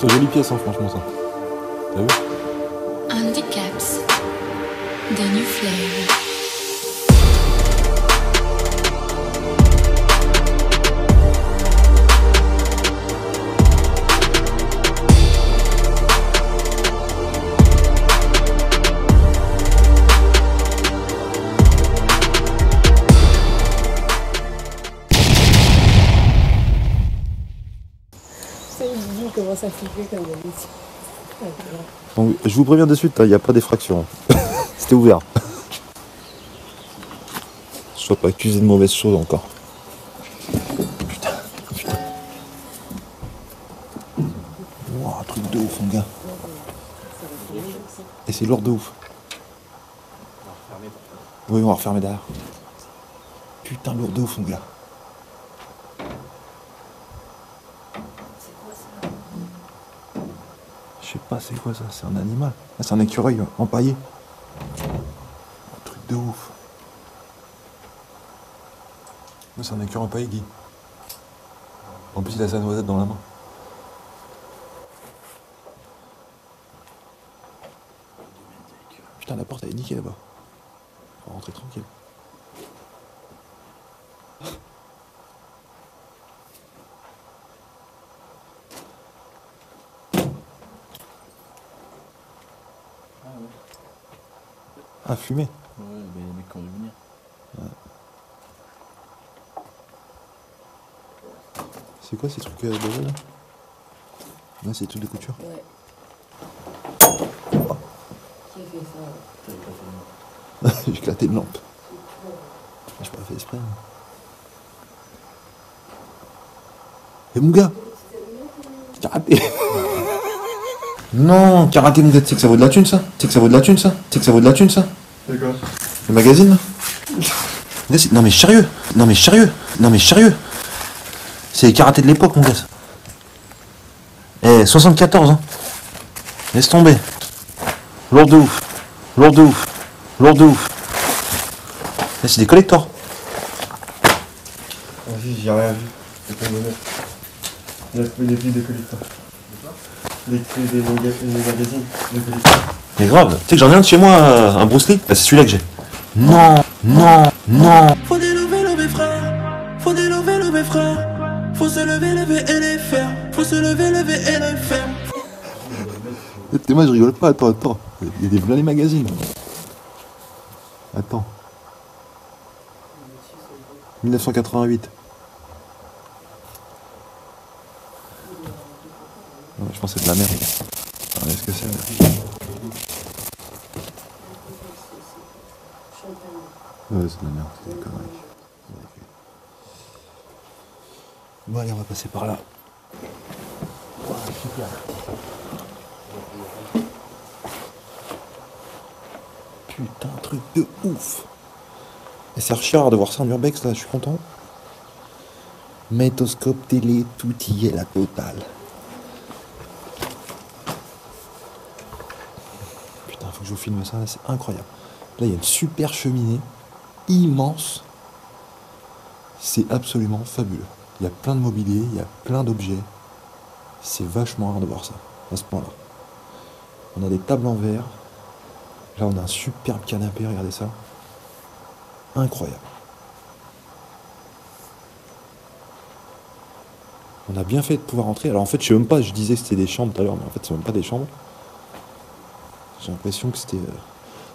C'est une jolie pièce, hein, franchement, ça. T'as vu? Handicaps, the new flavor. Commence à flipper comme d'habitude. Donc, je vous préviens de suite, il n'y a pas d'effraction. C'était ouvert. Je ne sois pas accusé de mauvaise chose encore. Putain, putain. Wow, un truc de ouf, mon gars. Et c'est lourd de ouf. Oui, on va refermer derrière. Putain, lourd de ouf, mon gars. Je sais pas c'est quoi ça, c'est un animal. Ah, c'est un écureuil empaillé. Un truc de ouf. C'est un écureuil empaillé, Guy. En plus il a sa noisette dans la main. Putain, la porte elle est niquée là-bas. On va rentrer tranquille. Ah, fumée. Ouais, mais les mecs qui ont dû venir. Ouais. C'est quoi ces trucs de là? Là, c'est des trucs de couture. Ouais. Oh. Qui a fait ça? J'ai éclaté une lampe. J'ai pas fait exprès. Et mon gars, karaté. Non, karaté, mon gars, tu sais que ça vaut de la thune, ça? Tu sais que ça vaut de la thune, ça? Tu sais que ça vaut de la thune, ça? C'est quoi? Le magazine, là? Non mais sérieux. Non mais sérieux. Non mais sérieux. C'est les karatés de l'époque, mon gars. Eh, 74, hein. Laisse tomber. Lourd de ouf. Lourd de ouf. Lourd de ouf. Là, c'est des collectors. Vas-y, j'ai rien vu. C'est pas bonheur. Il a trouvé des filles de collecteurs. Des magazines de collecteurs. Mais grave. Tu sais que j'en ai un de chez moi, un Bruce Lee. Bah, c'est celui-là que j'ai. Non, non, non. Faut lever frère. Faut lever frère. Faut se lever et les faire. Faut se lever et les faire. Et moi, je rigole pas. Attends. Il y a des plein les magazines. Attends. 1988. Ouais, je pense que c'est de la merde. Est-ce que c'est Ouais, c'est de la merde, c'est des conneries. Bon, allez, on va passer par là. Wow, super. Putain, truc de ouf. Et c'est archi rare de voir ça en urbex, là, je suis content. Magnétoscope, télé, tout y est, la totale. Putain, faut que je vous filme ça, là, c'est incroyable. Là, il y a une super cheminée, immense. C'est absolument fabuleux. Il y a plein de mobilier, il y a plein d'objets. C'est vachement rare de voir ça, à ce point-là. On a des tables en verre. Là, on a un superbe canapé, regardez ça. Incroyable. On a bien fait de pouvoir entrer. Alors en fait, je sais même pas, je disais que c'était des chambres tout à l'heure, mais en fait, c'est même pas des chambres. J'ai l'impression que c'était...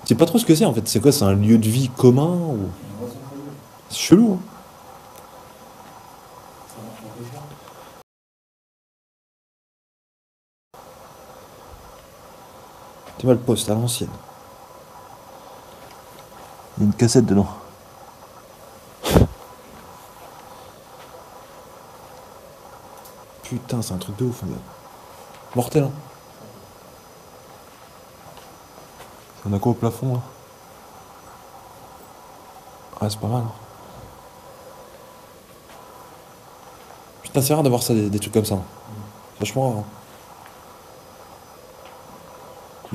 Je sais pas trop ce que c'est en fait. C'est quoi? C'est un lieu de vie commun ou... C'est chelou, hein. Tu vois le poste à l'ancienne. Il y a une cassette dedans. Putain, c'est un truc de ouf, mon gars. Mortel, hein. On a quoi au plafond, là? Ah, c'est pas mal, hein. Putain, c'est rare d'avoir ça, des trucs comme ça. Hein. Vachement rare, hein.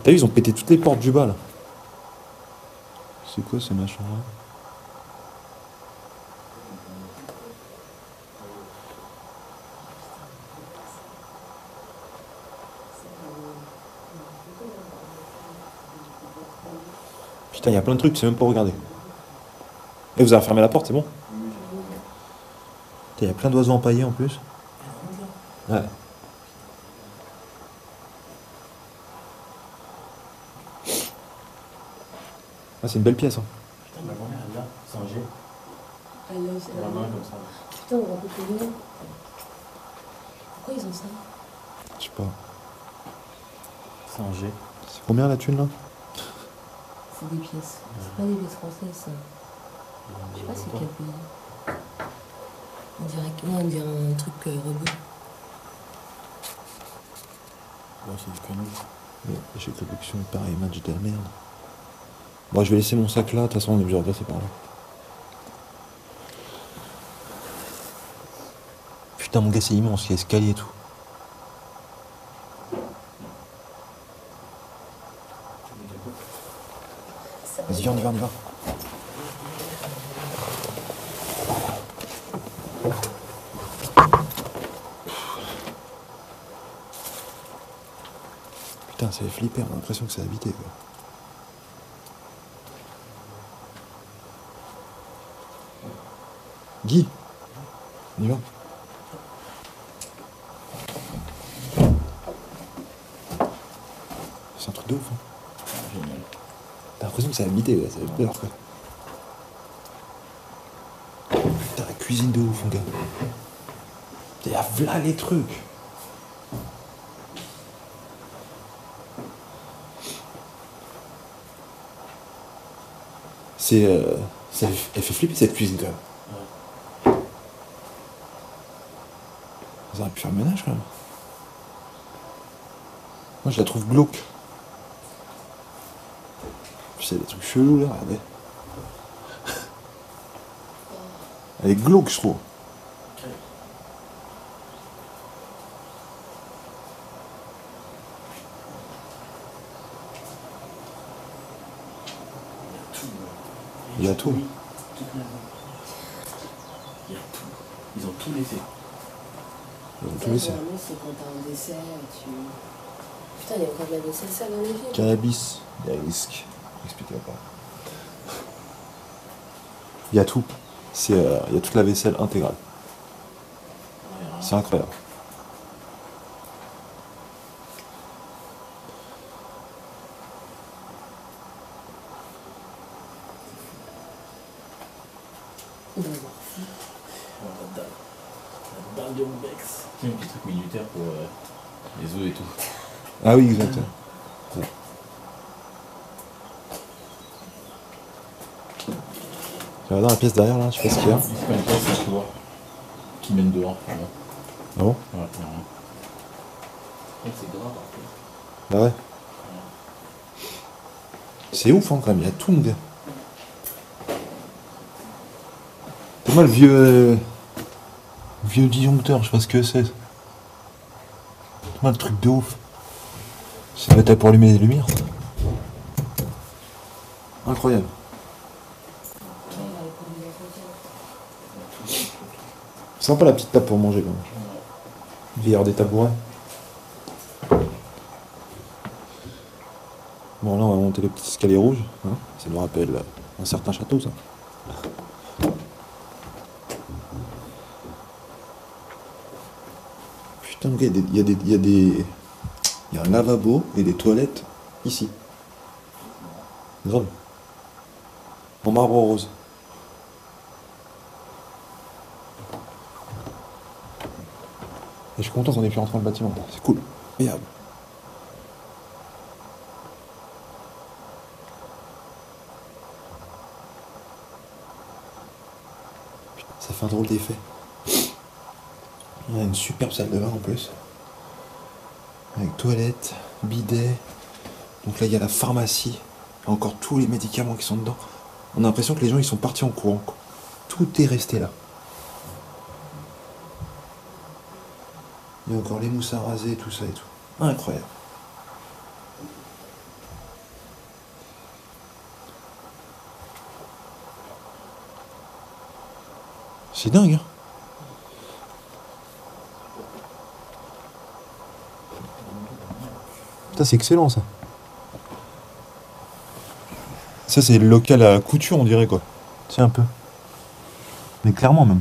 T'as vu, ils ont pété toutes les portes du bas, là. C'est quoi, ces machins-là? Putain, il y a plein de trucs, c'est même pas regarder. Et vous avez fermé la porte, c'est bon? Putain, il y a plein d'oiseaux empaillés en plus. Ouais. Ah, c'est une belle pièce. Hein. Putain, ma grand-mère, elle est là, c'est un G. Ah non, c'est Elle a la main comme ça. Putain, on va couper le nom. Pourquoi ils ont ça? Je sais pas. C'est un G. C'est combien la thune là? C'est des pièces. C'est pas des pièces françaises, ça. Je sais pas c'est quel pays. On dirait un truc rebeu. Ouais, c'est du canon. Mais j'ai collection, pareil, match de la merde. Bon, je vais laisser mon sac là, de toute façon on est obligé de passer par là. Putain, mon gars, c'est immense, il y a escalier et tout. Vas-y, viens, on y va, on y va. Putain, ça fait flipper, on a l'impression que c'est habité, quoi. Guy, on y va. C'est un truc de ouf, hein. Génial. T'as l'impression que c'est habité, ouais, ça fait peur, quoi. Putain, la cuisine de ouf, mon gars. Il y a là les trucs. C'est... elle fait flipper cette cuisine, quand même. Ça aurait pu faire ménage, quand même. Moi, je la trouve glauque. Puis c'est des trucs chelous, là, regardez. Elle est glauque, je trouve. Il y a tout. Il y a tout. Ils ont tout laissé. Ils ont Ça, tout laissé. généralement, c'est quand t'as un dessert, tu... Putain, il y a encore de la vaisselle sale dans les films. Cannabis, il y a risque. Expliquez-moi pas. Il y a tout. Il y a toute la vaisselle intégrale. C'est incroyable. Il doit y avoir fou. La dalle de Bex. C'est un petit truc militaire pour les œufs et tout. Ah oui, exactement. Ouais. Je vais dans la pièce derrière là, je sais pas ce qu'il y a. Ici, quand même, c'est un couloir qui mène dehors. Vraiment. Ah bon? Ouais, il y a rien. Donc, c'est grave, par contre. Bah ouais. C'est ouf hein quand même, il y a tout mon gars. C'est moi le vieux disjoncteur, je sais pas ce que c'est. C'est moi le truc de ouf. Ça va être pour allumer les lumières. Ça. Incroyable. Sympa la petite table pour manger quand même. Il va y avoir des tabourets. Bon là on va monter le petit escalier rouge. Hein, ça nous rappelle un certain château ça. Putain le gars, il y a un lavabo et des toilettes ici. Grave. En marbre rose. Et je suis content qu'on ait pu rentrer dans le bâtiment. C'est cool. Regarde. Ça fait un drôle d'effet. Il y a une superbe salle de bain en plus. Avec toilette, bidet. Donc là il y a la pharmacie. Il y a encore tous les médicaments qui sont dedans. On a l'impression que les gens ils sont partis en courant, quoi. Tout est resté là. Il y a encore les mousses à raser, tout ça et tout. Incroyable. C'est dingue, hein. Putain, c'est excellent ça. Ça, c'est le local à couture, on dirait, quoi. C'est un peu. Mais clairement, même.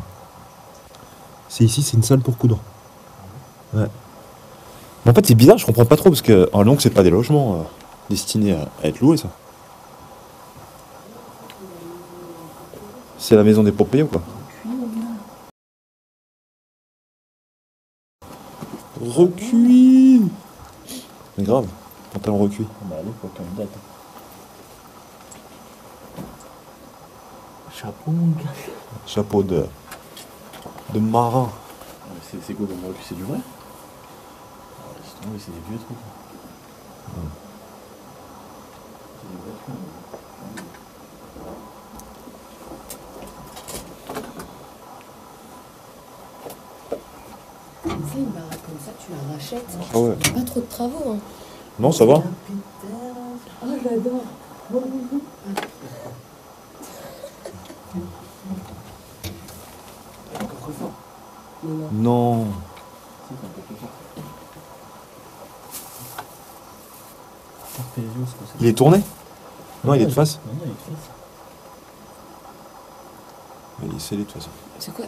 C'est ici, c'est une salle pour coudre. Ouais. Mais en fait, c'est bizarre, je comprends pas trop, parce que, donc, c'est pas des logements destinés à être loués, ça. C'est la maison des propriétaires, quoi. Recuit. Mais grave, pantalon recuit. Bah à l'époque, comme date. Chapeau, mon gars. Chapeau de marin. C'est quoi comme recuit? C'est du vrai? C'est des vieux trucs. C'est des vrais trucs. Comme ça, une baraque comme ça, tu la rachètes. Ah ouais. Pas trop de travaux. Hein. Non, ça va. Oh, j'adore. Non. Il est tourné? Non, il est de face. Non, il est de face. Il est scellé de toute façon. C'est quoi?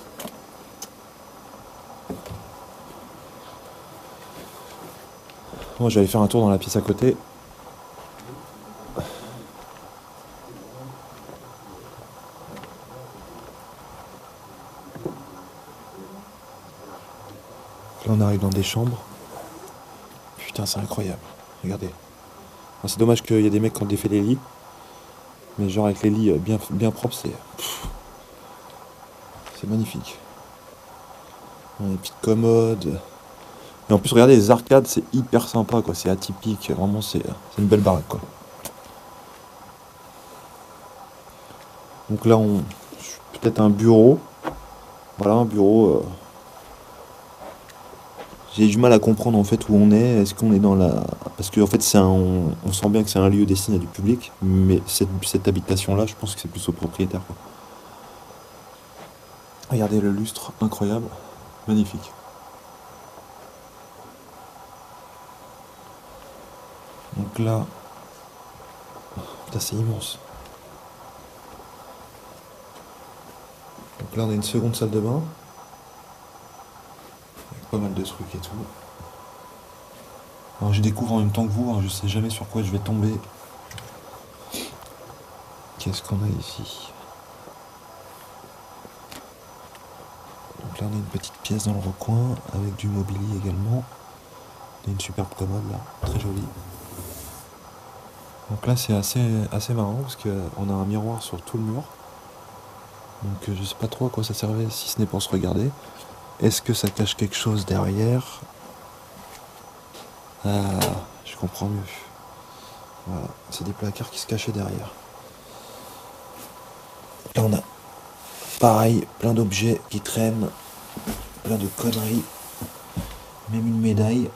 Moi, j'allais faire un tour dans la pièce à côté. Là, on arrive dans des chambres. Putain, c'est incroyable. Regardez. Alors, c'est dommage qu'il y ait des mecs qui ont défait les lits. Mais genre avec les lits bien propres, c'est magnifique. On a des petites commodes. Et en plus, regardez, les arcades, c'est hyper sympa, quoi. C'est atypique. Vraiment, c'est une belle baraque, quoi. Donc là, peut-être un bureau. Voilà, un bureau. J'ai du mal à comprendre en fait où on est. Est-ce qu'on est dans la... Parce qu'en fait, on sent bien que c'est un lieu destiné à du public. Mais cette habitation-là, je pense que c'est plus au propriétaire, quoi. Regardez le lustre, incroyable. Magnifique. Donc là... Putain, c'est immense. Donc là, on a une seconde salle de bain. Avec pas mal de trucs et tout. Alors, je découvre en même temps que vous, hein, je sais jamais sur quoi je vais tomber. Qu'est-ce qu'on a ici? Donc là, on a une petite pièce dans le recoin, avec du mobilier également. On a une superbe commode là, très jolie. Donc là, c'est assez marrant, parce qu'on a un miroir sur tout le mur. Donc je sais pas trop à quoi ça servait, si ce n'est pour se regarder. Est-ce que ça cache quelque chose derrière? Ah, je comprends mieux. Voilà, c'est des placards qui se cachaient derrière. Là on a, pareil, plein d'objets qui traînent, plein de conneries, même une médaille.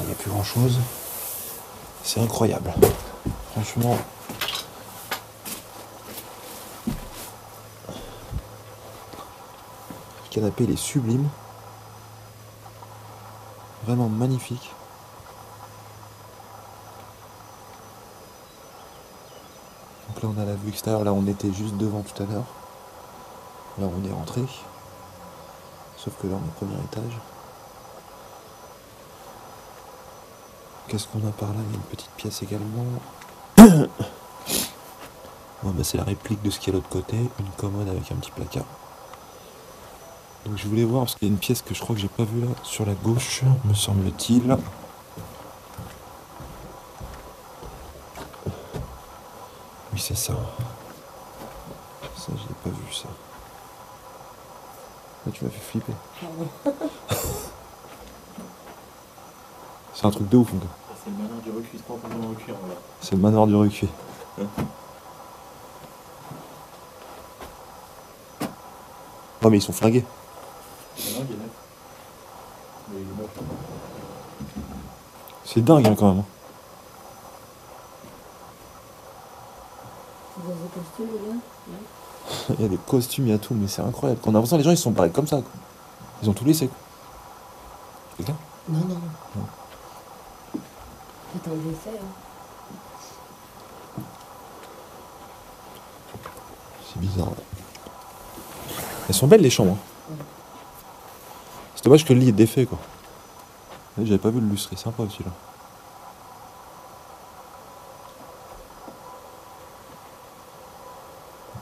Il n'y a plus grand chose. C'est incroyable. Franchement. Le canapé, il est sublime. Vraiment magnifique. Donc là, on a la vue extérieure. Là, on était juste devant tout à l'heure. Là, on est rentré. Sauf que là, on est au premier étage. Qu'est-ce qu'on a par là? Il y a une petite pièce également. Bon, bah, c'est la réplique de ce qu'il y a de l'autre côté. Une commode avec un petit placard. Donc je voulais voir, parce qu'il y a une pièce que je crois que j'ai pas vue là, sur la gauche, me semble-t-il. Oui, c'est ça. Ça, je l'ai pas vu, ça. Là, tu m'as fait flipper. C'est un truc de ouf, mon gars. C'est le manoir du recuit, c'est pas encore le recuit en vrai. C'est le manoir du recuit. Non, mais ils sont flingués. Non, il est neuf. Mais il est neuf. C'est dingue, hein, quand même. C'est dans des costumes, les gars? Il y a des costumes, il y a tout, mais c'est incroyable. On a l'impression que les gens, ils sont barrés comme ça, quoi. Ils ont tout laissé, quoi. Quelqu'un? Non, non. Non. C'est un décès, hein. C'est bizarre. Ouais. Elles sont belles les chambres. Hein. C'est dommage que le lit est défait quoi. J'avais pas vu le lustre, c'est sympa aussi là.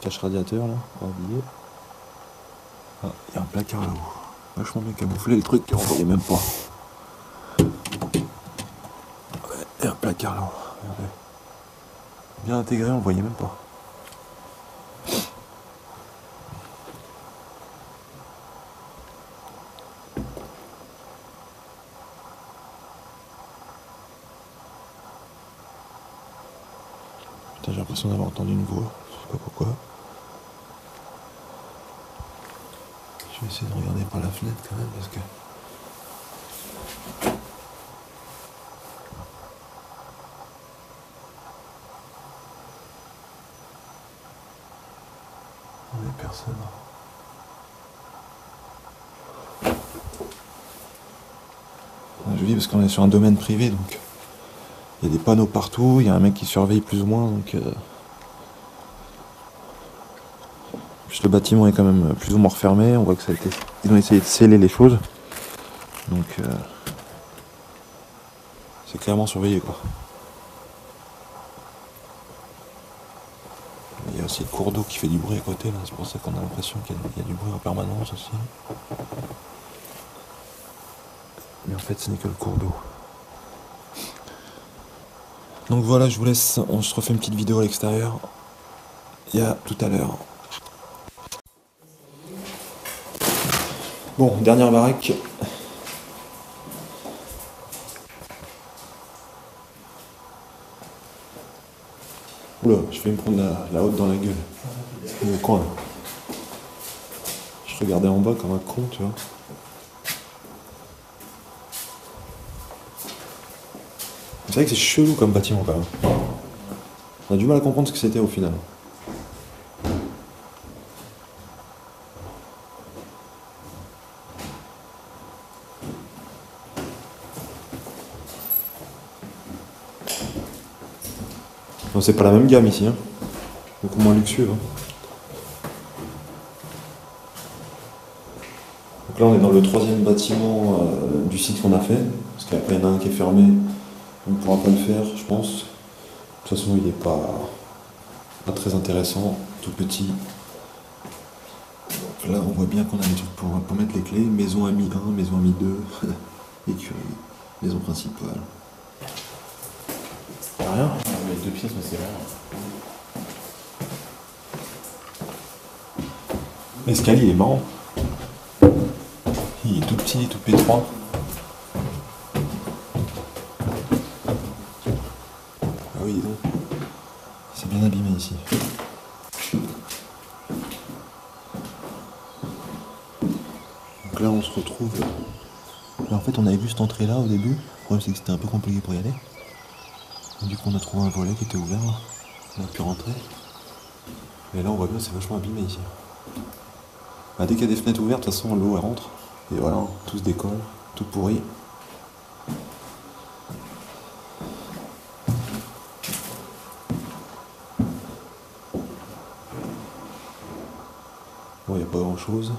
Cache radiateur là, pour habiller. Ah, il y a un placard là-haut. Vachement bien camouflé le truc, on voyait même pas. Ouais, il y a un placard là-haut. Regardez. Bien intégré, on le voyait même pas. Putain, j'ai l'impression d'avoir entendu une voix, je sais pas pourquoi. Je vais essayer de regarder par la fenêtre quand même parce que... Il n'y a personne. Je dis parce qu'on est sur un domaine privé donc il y a des panneaux partout, il y a un mec qui surveille plus ou moins donc... Puis le bâtiment est quand même plus ou moins refermé, on voit que ça a été... Ils ont essayé de sceller les choses. Donc c'est clairement surveillé quoi. Il y a aussi le cours d'eau qui fait du bruit à côté là, c'est pour ça qu'on a l'impression qu'il y a du bruit en permanence aussi. Mais en fait ce n'est que le cours d'eau. Donc voilà, je vous laisse, on se refait une petite vidéo à l'extérieur. Il y a tout à l'heure. Bon, dernière baraque. Oula, je vais me prendre la haute dans la gueule. Au coin. Je regardais en bas comme un con, tu vois. C'est vrai que c'est chelou comme bâtiment quand même. On a du mal à comprendre ce que c'était au final. Non, c'est pas la même gamme ici, hein. Beaucoup moins luxueux. Hein. Donc là on est dans le troisième bâtiment du site qu'on a fait, parce qu'après il y en a un qui est fermé, on ne pourra pas le faire je pense. De toute façon il n'est pas très intéressant, tout petit. Donc là on voit bien qu'on a des trucs pour mettre les clés, maison AMI 1, maison AMI 2, écurie, maison principale. Y'a rien? Mais 2 pièces, mais c'est rien. L'escalier il est marrant. Il est tout petit, tout pétroit. Ah oui, dis donc. C'est bien abîmé ici. Donc là on se retrouve... Là en fait on avait vu cette entrée là au début. Le problème c'est que c'était un peu compliqué pour y aller. Et du coup on a trouvé un volet qui était ouvert. On a pu rentrer. Mais là on voit bien c'est vachement abîmé ici. Bah, dès qu'il y a des fenêtres ouvertes, de toute façon l'eau elle rentre. Et voilà, tout se décolle, tout pourri. Bon, il n'y a pas grand chose.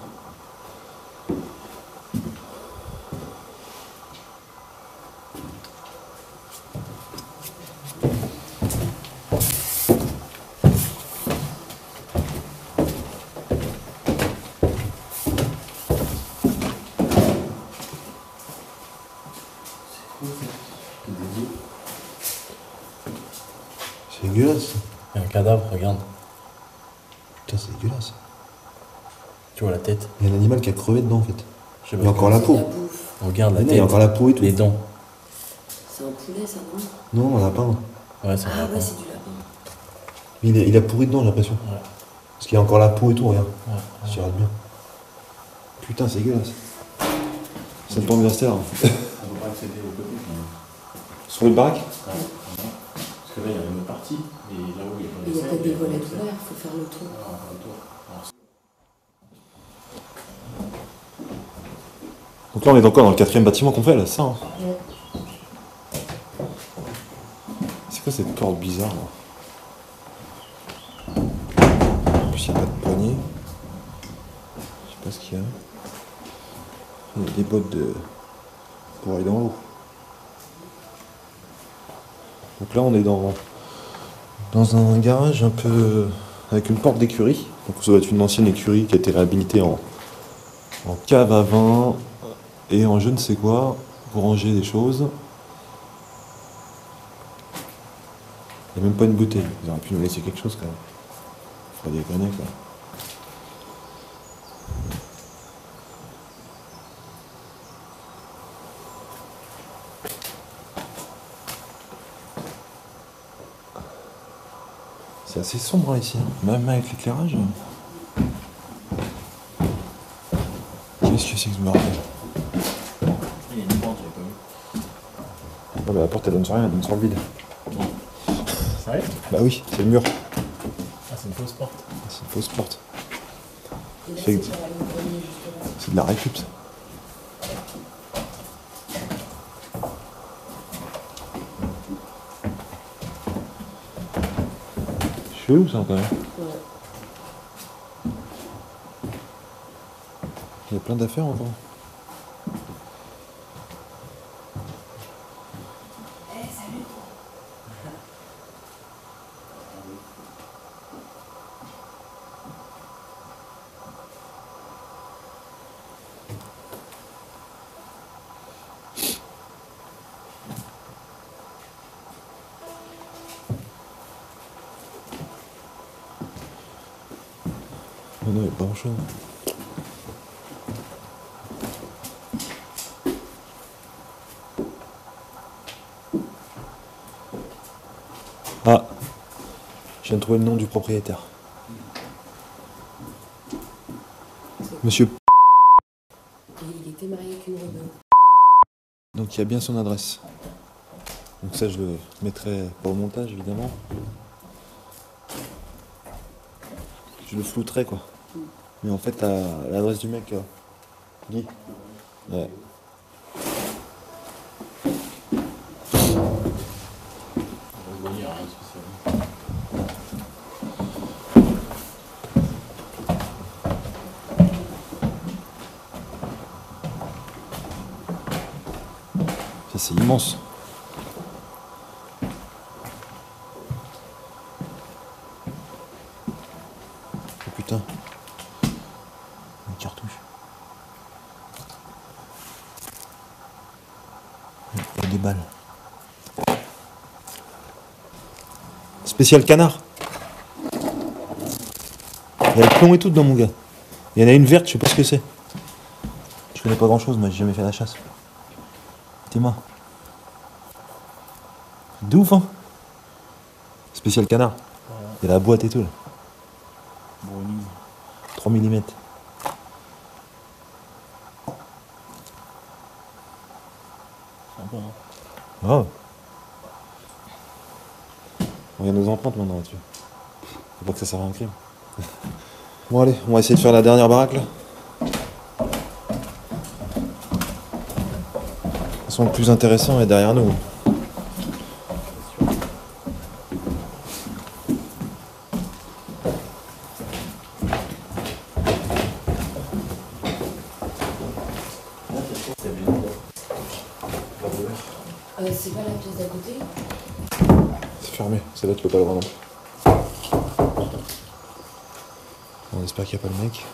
C'est dégueulasse. Il y a un cadavre, regarde. Putain, c'est dégueulasse. Tu vois la tête? Il y a un animal qui a crevé dedans en fait. Je sais Il y a encore la C'est peau. la bouffe. Regarde la Il tête. y a encore la peau et tout. Les dents. C'est un poulet, ça, non? Non, un lapin. Ouais, c'est Ah vrai. ouais, c'est du lapin. Il a pourri dedans, j'ai l'impression. Ouais. Parce qu'il y a encore la peau et tout, regarde. Ouais. Si tu regardes bien. Putain, c'est dégueulasse. Ça me tombe bien ster. On peut pas accéder au côté. Sur une baraque? Parce que là, il y a une autre partie. Et là où il y a pas Il y a peut-être des volets ouverts, faut faire le tour. Donc là on est encore dans le 4e bâtiment qu'on fait là, ça. Hein. Ouais. C'est quoi cette porte bizarre là? En plus il n'y a pas de poignée. Je sais pas ce qu'il y a. Il y a des bottes pour aller dans l'eau. Donc là on est dans un garage un peu avec une porte d'écurie. Donc ça doit être une ancienne écurie qui a été réhabilitée en cave à vin et en je ne sais quoi pour ranger des choses. Il n'y a même pas une bouteille. Ils auraient pu nous laisser quelque chose quand même. Faut pas déconner quoi. C'est assez sombre hein, ici, hein. Même avec l'éclairage. Qu'est-ce que c'est que ce bordel? Il y a une porte, j'avais pas vu. Non mais la porte elle donne sur rien, elle donne sur le vide. Sérieux? Bah oui, c'est le mur. Ah, c'est une fausse porte. C'est une fausse porte. Et là, C'est- c'est pour aller au grenier, justement. C'est de la récup ça. Chelou ça quand même. Ouais. Il y a plein d'affaires encore. Oh non, il n'y a pas grand chose. Ah, je viens de trouver le nom du propriétaire. Monsieur. Et il était marié avec une rebeu. Donc il y a bien son adresse. Donc ça je le mettrai pas au montage évidemment. Je le flouterai quoi. Mais en fait l'adresse du mec, Guy. Ouais. On va venir, rien de spécial. Ça c'est immense. Oh putain. Une cartouche. Il y a des balles. Spécial canard. Il y a le plomb et tout dedans mon gars. Il y en a une verte, je sais pas ce que c'est. Je connais pas grand chose, moi j'ai jamais fait la chasse. T'es moi. De ouf hein. Spécial canard. Il y a la boîte et tout là. Brownie. 3 mm. Sympa, hein. Oh. On regarde nos empreintes maintenant là-dessus. Faut pas que ça serve à un crime. Bon allez, on va essayer de faire la dernière baraque là. De toute façon le plus intéressant est derrière nous. C'est pas la pièce d'à côté? C'est fermé, ça doit être le pas loin non plus. On espère qu'il n'y a pas le mec.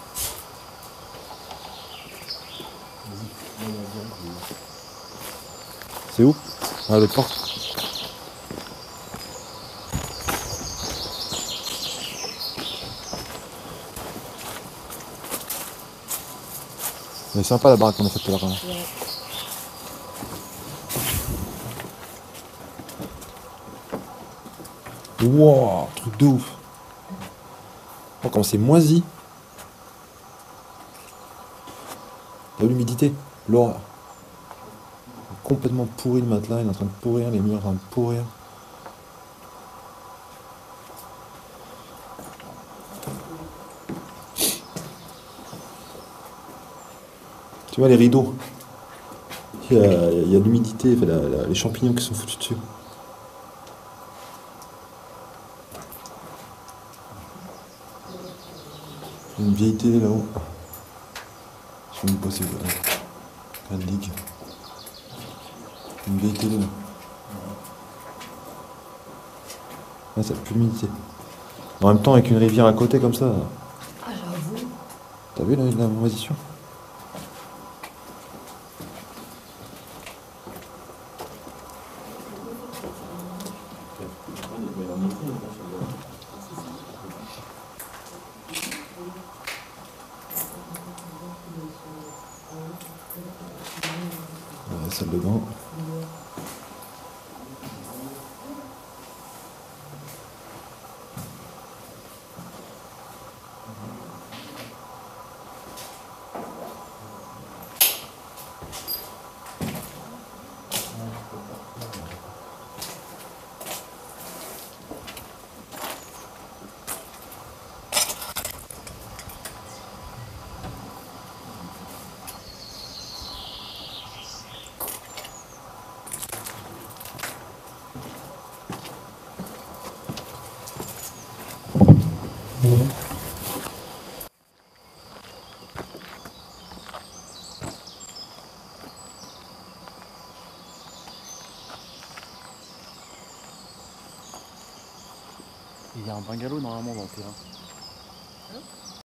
C'est où? Ah, l'autre porte. Mais c'est sympa la baraque qu'on a faite tout à l'heure. Quand même. Ouais. Wouah, truc de ouf. Oh, quand c'est moisi. De l'humidité, l'horreur. Complètement pourri le matelas, il est en train de pourrir, les murs en train de pourrir. Tu vois les rideaux, Il y a l'humidité, enfin, les champignons qui sont foutus dessus. Il y a une vieille télé là-haut. Je sais même pas si vous voyez. Grande Ligue. Une vieille télé là. Ah, ça pue l'humidité. En même temps, avec une rivière à côté comme ça. Ah, j'avoue. T'as vu la moisissure? La salle de bain. Il y a un bungalow normalement dans le terrain.